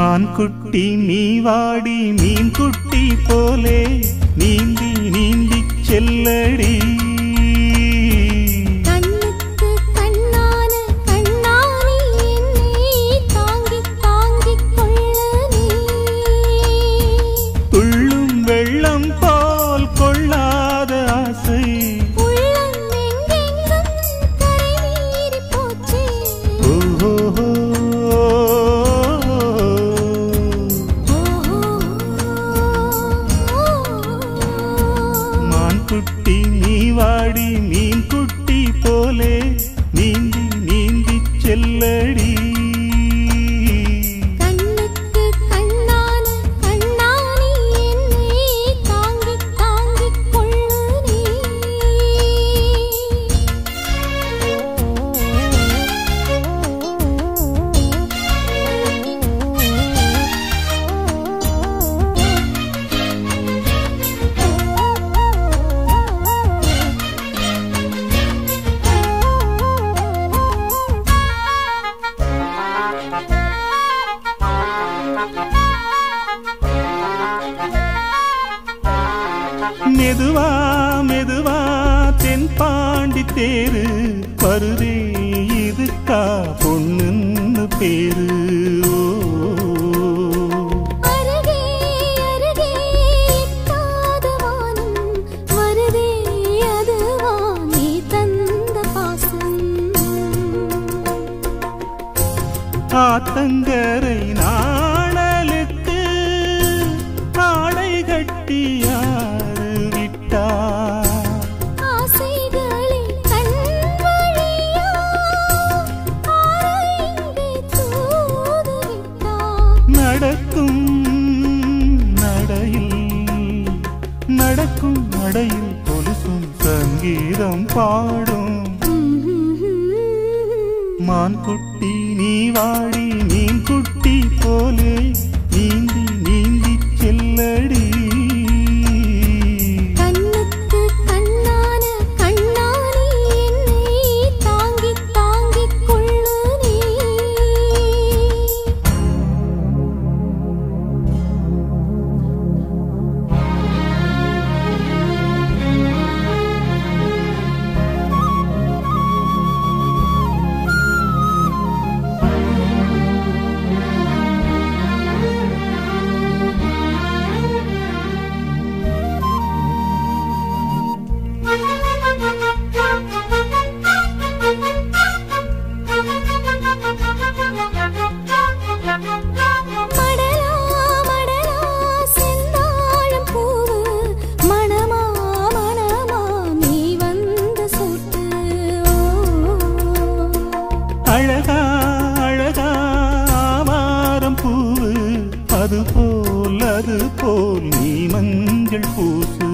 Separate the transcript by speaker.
Speaker 1: மான் குட்டி நீ வாடி மீன் குட்டி போலே நீந்தி நீந்தி செல்லடி குட்டி நீ வாடி மீன் குட்டி போலே நீந்தி நீந்தி செல்லடி
Speaker 2: கண்ணுக்கு கண்ணான கண்ணானி என்னை தாங்கி தாங்கி கொள்ளு நீ
Speaker 1: மெதுவா மெதுவா தென்பாண்டி தேரு வருதே இதுக்கா பொண்ணுன்னு பேரு
Speaker 2: அருகே அருகே காதவானும் வருதே அதுவா நீ தந்த பாசம்
Speaker 1: ஆத்தங்கரை நாணலுக்கு ஆடை கட்டியா நடக்கும் நடையில் கொலுசும் சங்கீதம் பாடும் மான் குட்டி நீ வாடி மீன் குட்டி போலே நீந்தி நீந்தி செல்லடி அழகா அழகா ஆவாரம் பூவு அது போல் நீ மஞ்சள் பூசு